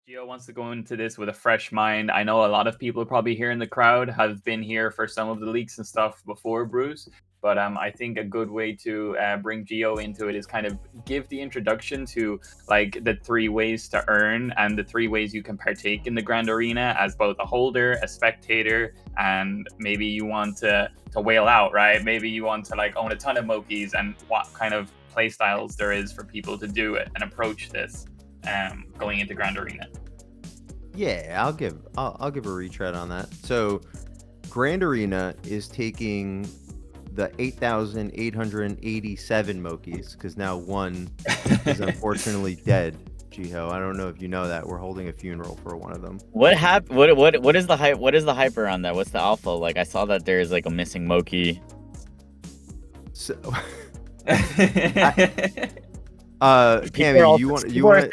Gio wants to go into this with a fresh mind. I know a lot of people probably here in the crowd have been here for some of the leaks and stuff before, Bruce. But I think a good way to bring Gio into it is kind of give the introduction to like the three ways to earn and the three ways you can partake in the Grand Arena as both a holder, a spectator, and maybe you want to whale out, right? Maybe you want to like own a ton of Mokis and what kind of play styles there is for people to do it and approach this going into Grand Arena. Yeah, I'll give a retread on that. So Grand Arena is taking the 8,887 Mokis because now one is unfortunately dead. Jiho, I don't know if you know that we're holding a funeral for one of them. What happened? What is the hype? What is the hype around that? What's the alpha? Like I saw that there's like a missing Moki. So, Cammyyy, you want?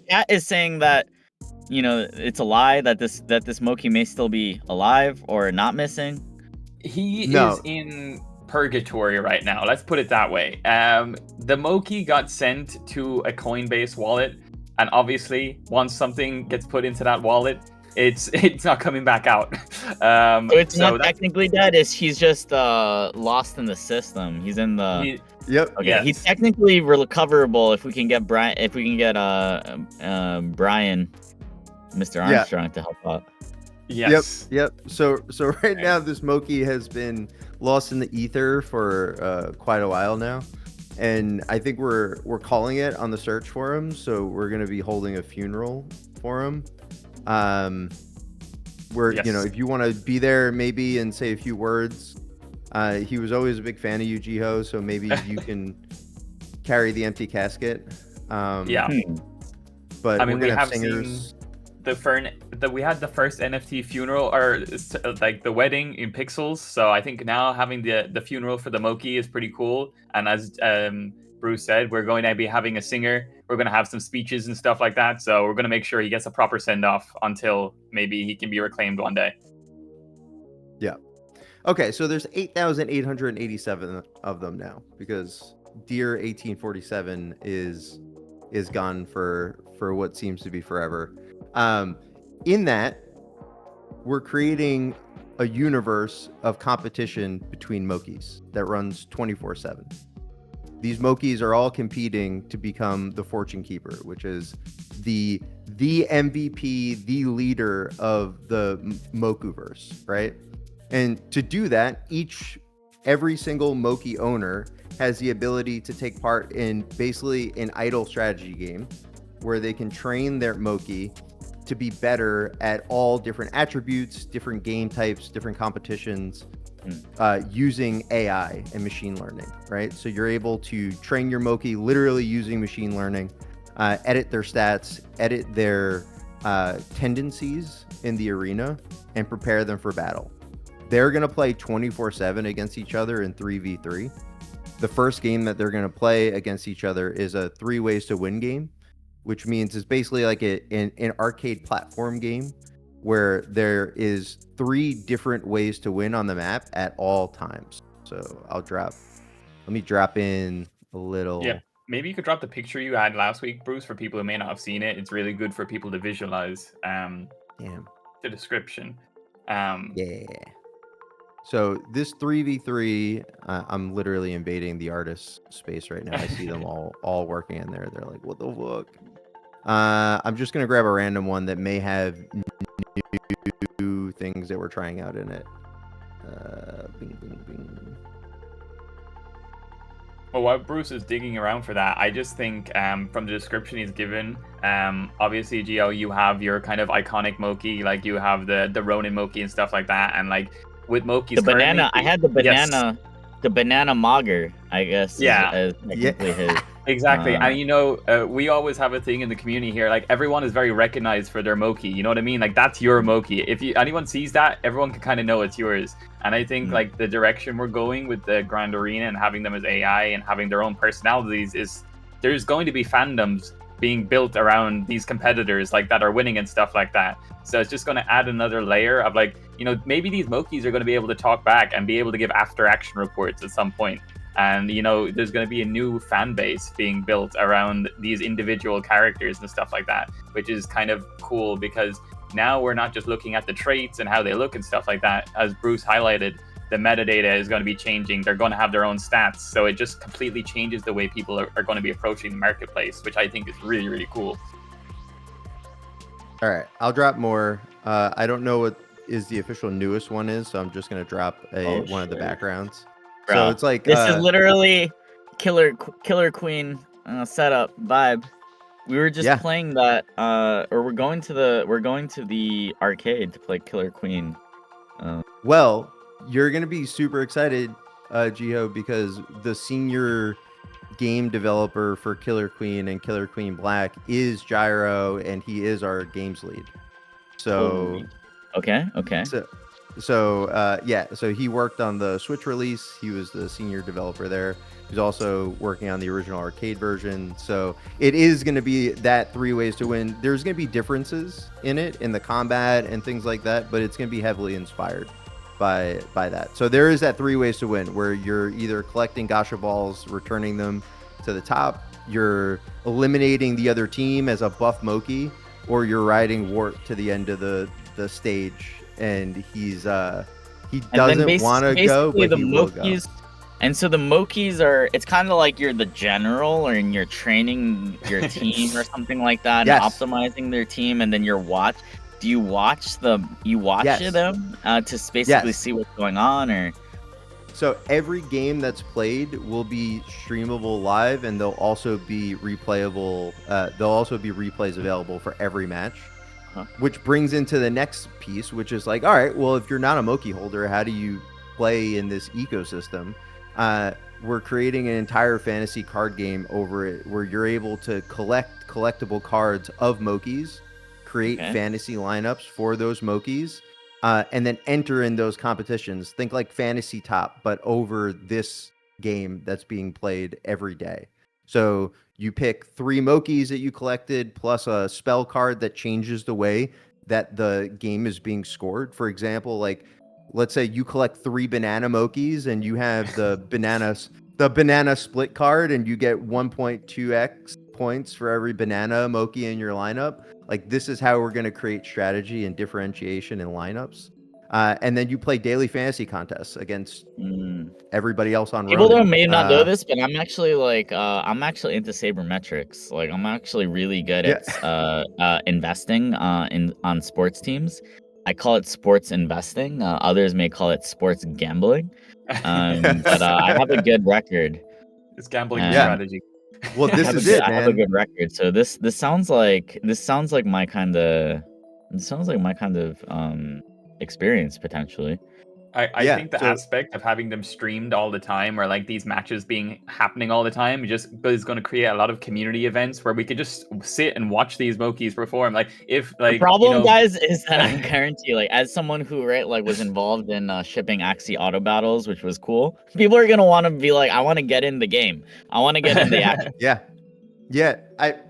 Chat is saying that it's a lie that this Moki may still be alive or not missing. He is in purgatory right now. Let's put it that way. The Moki got sent to a Coinbase wallet, and obviously, once something gets put into that wallet, it's not coming back out. So it's not technically dead. He's just lost in the system. He's in the. Yep. Okay. Yes. He's technically recoverable if we can get Brian. If we can get Brian, Mr. Armstrong to help out. Yes. Yep. So right now this Moki has been lost in the ether for quite a while now, and I think we're calling it on the search for him. So we're gonna be holding a funeral for him. If you want to be there maybe and say a few words. He was always a big fan of you, Jiho, so maybe you can carry the empty casket. But I mean, we have singers. We had the first NFT funeral, or like the wedding in pixels. So I think now having the funeral for the Moki is pretty cool. And as Bruce said, we're going to be having a singer. We're going to have some speeches and stuff like that. So we're going to make sure he gets a proper send off until maybe he can be reclaimed one day. Yeah. Okay, so there's 8,887 of them now because Dear 1847 is gone for what seems to be forever. In that, we're creating a universe of competition between Mokis that runs 24/7. These Mokis are all competing to become the Fortune Keeper, which is the MVP, the leader of the Mokuverse, right? And to do that, every single Moki owner has the ability to take part in basically an idle strategy game where they can train their Moki to be better at all different attributes, different game types, different competitions, using AI and machine learning, right? So you're able to train your Moki literally using machine learning, edit their stats, edit their tendencies in the arena, and prepare them for battle. They're going to play 24/7 against each other in 3v3. The first game that they're going to play against each other is a 3 ways to win game, which means it's basically like an arcade platform game where there is 3 different ways to win on the map at all times. So let me drop in a little. Yeah, maybe you could drop the picture you had last week, Bruce, for people who may not have seen it. It's really good for people to visualize the description. Yeah. So this 3v3, I'm literally invading the artist space right now. I see them all working in there. They're like, what the fuck? I'm just going to grab a random one that may have new things that we're trying out in it. Bing, bing, bing. Well, while Bruce is digging around for that, I just think from the description he's given, obviously, Gio, you have your kind of iconic Moki, like you have the Ronin Moki and stuff like that, and like with Moki's the banana. I had the banana, the banana Mogger, I guess. As technically his. Exactly, and we always have a thing in the community here. Like everyone is very recognized for their Moki. You know what I mean? Like that's your Moki. If anyone sees that, everyone can kind of know it's yours. And I think like the direction we're going with the Grand Arena and having them as AI and having their own personalities is there's going to be fandoms being built around these competitors like that are winning and stuff like that. So it's just going to add another layer of like, maybe these Mokis are going to be able to talk back and be able to give after action reports at some point. And there's going to be a new fan base being built around these individual characters and stuff like that, which is kind of cool because now we're not just looking at the traits and how they look and stuff like that. As Bruce highlighted, the metadata is going to be changing. They're going to have their own stats. So it just completely changes the way people are going to be approaching the marketplace, which I think is really, really cool. All right, I'll drop more. I don't know what is the official newest one is, so I'm just going to drop one of the backgrounds. Bro, so it's like this is literally Killer Queen setup vibe. We were just playing that, or we're going to the arcade to play Killer Queen. Well, you're gonna be super excited, Jiho, because the senior game developer for Killer Queen and Killer Queen Black is Gyro, and he is our games lead. So, okay. So he worked on the Switch release. He was the senior developer there. He's also working on the original arcade version. So it is going to be that 3 ways to win. There's going to be differences in it, in the combat and things like that, but it's going to be heavily inspired by that. So there is that 3 ways to win, where you're either collecting gacha balls, returning them to the top, you're eliminating the other team as a buff Moki, or you're riding Wart to the end of the stage, and he doesn't want to go, but he will go. And so the Mokis are, it's kind of like you're the general, or you're training your team or something like that, and optimizing their team, and then do you watch them to basically see what's going on, or? So every game that's played will be streamable live, and they'll also be replayable. There'll also be replays available for every match. Which brings into the next piece, which is like, all right, well, if you're not a Moki holder, how do you play in this ecosystem? We're creating an entire fantasy card game over it, where you're able to collect collectible cards of Mokis, create fantasy lineups for those Mokis, and then enter in those competitions. Think like Fantasy Top, but over this game that's being played every day. So you pick 3 Mokis that you collected, plus a spell card that changes the way that the game is being scored. For example, like, let's say you collect 3 banana Mokis, and you have the banana split card, and you get 1.2x points for every banana Moki in your lineup. Like, this is how we're going to create strategy and differentiation in lineups. And then you play daily fantasy contests against everybody else on People may not know this, but I'm actually into sabermetrics. Like, I'm actually really good at investing on sports teams. I call it sports investing. Others may call it sports gambling. But I have a good record. It's gambling strategy. Well, this is it, man. I have a good record. So this sounds like my kind of experience potentially. I think the aspect of having them streamed all the time, or like these matches happening all the time, just is going to create a lot of community events where we could just sit and watch these Mokis perform. The problem, guys, is that I guarantee, like, as someone who was involved in shipping Axie auto battles, which was cool, people are gonna want to be like, I want to get in the game. I want to get in the action.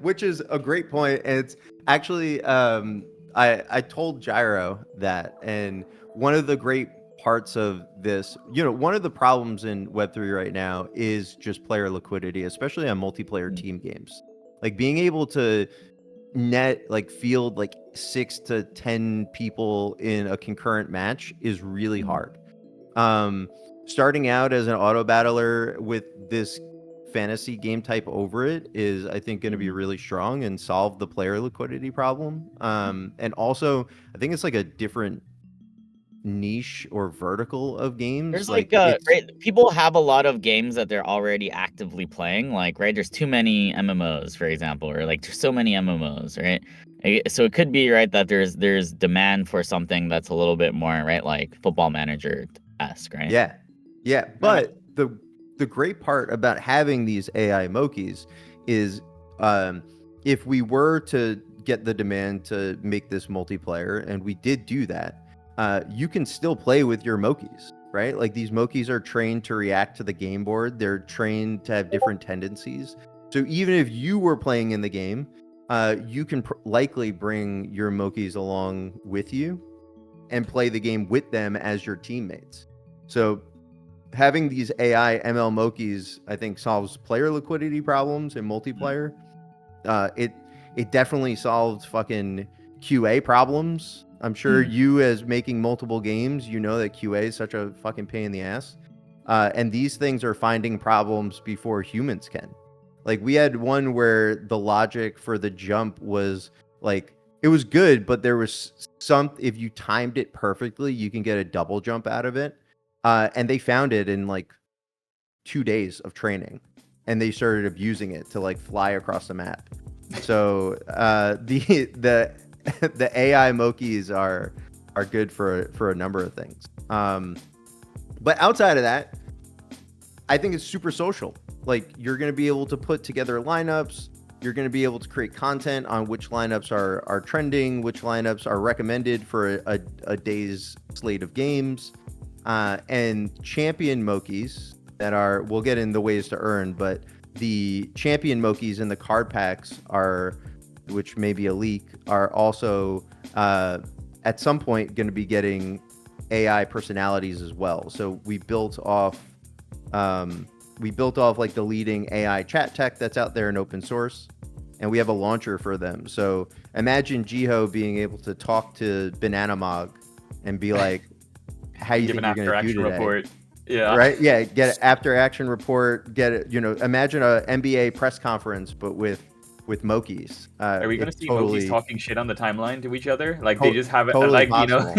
Which is a great point. And it's actually, I told Gyro that, and one of the great parts of this, one of the problems in Web3 right now is just player liquidity, especially on multiplayer team games. Like, being able to field 6 to 10 people in a concurrent match is really hard. Starting out as an auto battler with this fantasy game type over it is, I think, going to be really strong and solve the player liquidity problem. And also, I think it's like a different niche or vertical of games. There's people have a lot of games that they're already actively playing. There's too many MMOs, for example, or so many MMOs, right? So it could be that there's demand for something that's a little bit more like Football Manager-esque, right? Yeah. But the great part about having these AI Mokis is, if we were to get the demand to make this multiplayer, and we did do that, you can still play with your Mokis, right? Like, these Mokis are trained to react to the game board. They're trained to have different tendencies. So even if you were playing in the game, you can likely bring your Mokis along with you and play the game with them as your teammates. So having these AI ML Mokis, I think, solves player liquidity problems in multiplayer. It definitely solved fucking QA problems. I'm sure you, as making multiple games, you know that QA is such a fucking pain in the ass. And these things are finding problems before humans can. Like, we had one where the logic for the jump was like, it was good, but there was if you timed it perfectly, you can get a double jump out of it. And they found it in like 2 days of training, and they started abusing it to like fly across the map. So the AI Mokis are good for a number of things. But outside of that, I think it's super social. Like, you're going to be able to put together lineups. You're going to be able to create content on which lineups are trending, which lineups are recommended for a day's slate of games, and champion Mokis that are, we'll get in the ways to earn, but the champion Mokis in the card packs are, which may be a leak, are also at some point going to be getting AI personalities as well. So we built off like the leading AI chat tech that's out there in open source, and we have a launcher for them. So imagine Jiho being able to talk to Banana Mog and be like, how you think you're going to do today? Report. Yeah. Right. Yeah. Get an after action report. Get it. Imagine a NBA press conference, but with Mokis. Are we going to see Mokis talking shit on the timeline to each other? Like, they just have it, totally like, possible.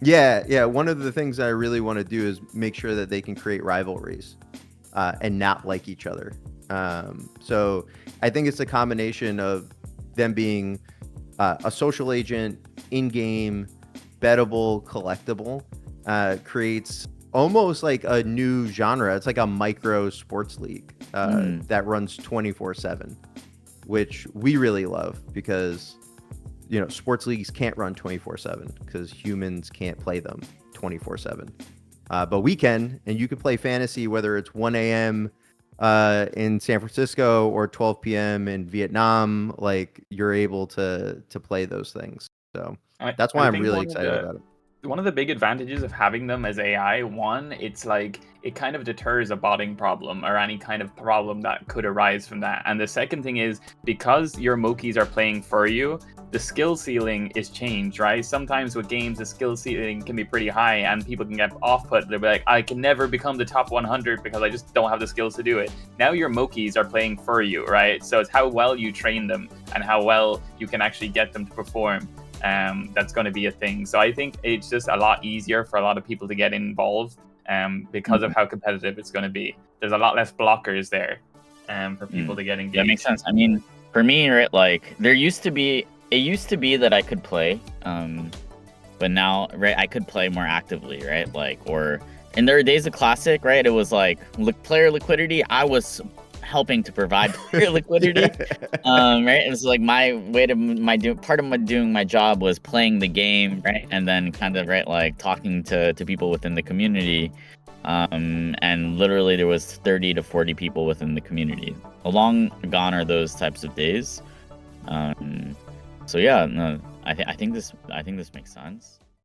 Yeah. One of the things I really want to do is make sure that they can create rivalries and not like each other. So I think it's a combination of them being a social agent, in-game, bettable, collectible, creates almost like a new genre. It's like a micro sports league that runs 24/7, which we really love because, sports leagues can't run 24/7 because humans can't play them 24/7. But we can, and you can play fantasy whether it's 1 a.m. In San Francisco or 12 p.m. in Vietnam. Like, you're able to play those things. So that's why I'm really excited about it. One of the big advantages of having them as AI, one, it's like, it kind of deters a botting problem or any kind of problem that could arise from that. And the second thing is, because your Mokis are playing for you, the skill ceiling is changed, right? Sometimes with games, the skill ceiling can be pretty high and people can get off-put. They'll be like, I can never become the top 100 because I just don't have the skills to do it. Now your Mokis are playing for you, right? So it's how well you train them and how well you can actually get them to perform. That's going to be a thing. So I think it's just a lot easier for a lot of people to get involved because of how competitive it's going to be. There's a lot less blockers there for people to get engaged. That makes sense. I mean, for me, right, like, it used to be that I could play, but now, right, I could play more actively, right? Like, and there were days of Classic, right? It was like player liquidity. I was helping to provide player liquidity, right? It was like my way to part of doing my job was playing the game, right? And then kind of, right, like, talking to people within the community. And literally there was 30 to 40 people within the community. Long gone are those types of days. So yeah, no, I think this makes sense.